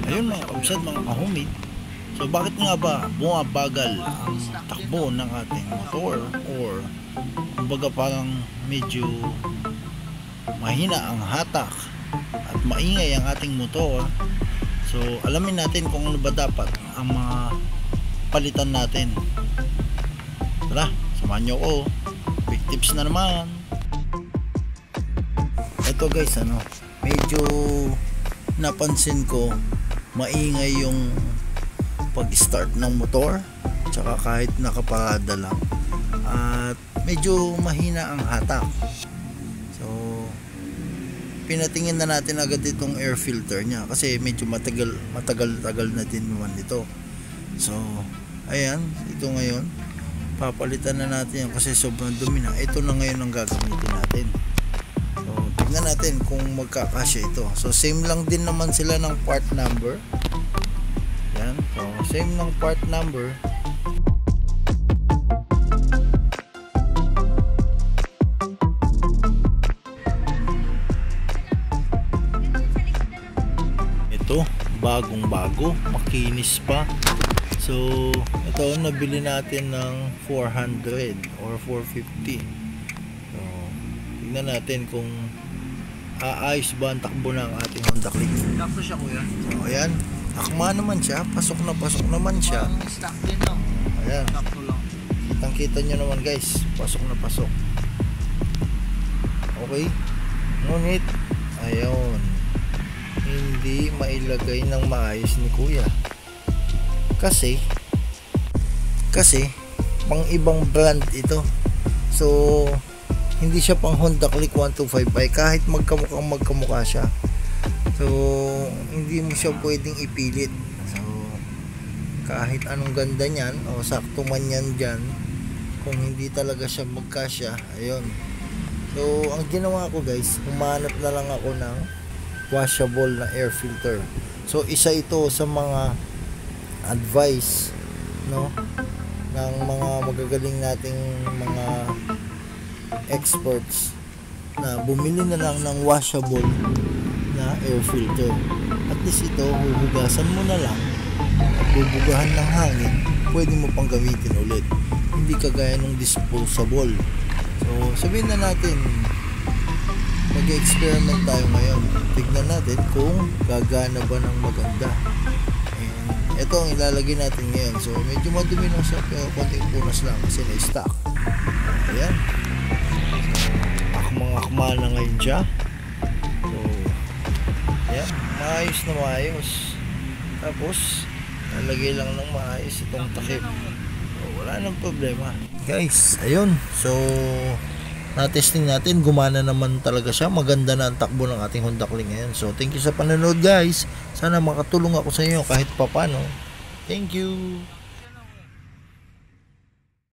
Ayun mga kabsat, mga kahumid. So bakit nga ba bumabagal ang takbo ng ating motor, or kumbaga parang medyo mahina ang hatak at maingay ang ating motor? So alamin natin kung ano ba dapat ang mga palitan natin. Tara, samahan nyo ko. Quick tips na naman. Ito guys, medyo napansin ko maingay yung pag-start ng motor, tsaka kahit nakaparada lang, at medyo mahina ang hatak. So pinatingin na natin agad itong air filter nya kasi medyo matagal na din naman ito. So ayan, ito ngayon papalitan na natin yan kasi sobrang dumi na. Ito na ngayon ang gagamitin natin. So tignan natin kung magkakasya ito. So same lang din naman sila ng part number. Yan, so same ng part number. Ito bagong bago, makinis pa. So ito nabili natin ng 400 or 450. So tingnan natin kung aayos ba ang takbo ng ating Honda Click. Tapos siya kuya. So ayan, akma naman siya, pasok naman siya. Stock din no. Ayan, Sakto lang. kitang-kita nyo naman guys, pasok na pasok. Okay, ngunit ayun, hindi mailagay ng maayos ni kuya kasi pang ibang brand ito. So hindi siya pang Honda Click 1255 kahit magkamukha siya. So hindi mo siya pwedeng ipilit. So kahit anong ganda niyan o sakto man yan dyan, kung hindi talaga siya magkasya, ayun. So ang ginawa ko guys, humanap na lang ako ng washable na air filter. So isa ito sa mga advice ng mga magagaling nating mga experts na bumili na lang ng washable na air filter. At least ito, huhugasan mo na lang, bubugahan ng hangin, pwede mo pang gamitin ulit, hindi kagaya ng disposable. So sabihin na natin, mag-experiment tayo ngayon, tignan natin kung gagana ba ng maganda. Ito ang ilalagay natin ngayon. So medyo madumi lang siya, pero konting punas lang kasi na-stock. Ayan, so akma na ngayon siya. So ayan, maayos na maayos. Tapos nalagay lang ng maayos itong takip. So wala nang problema guys. Ayun, so na-testing natin, gumana naman talaga siya. Maganda na ang takbo ng ating Honda Click ngayon. So thank you sa panonood guys. Sana makatulong ako sa inyo kahit papano. Thank you.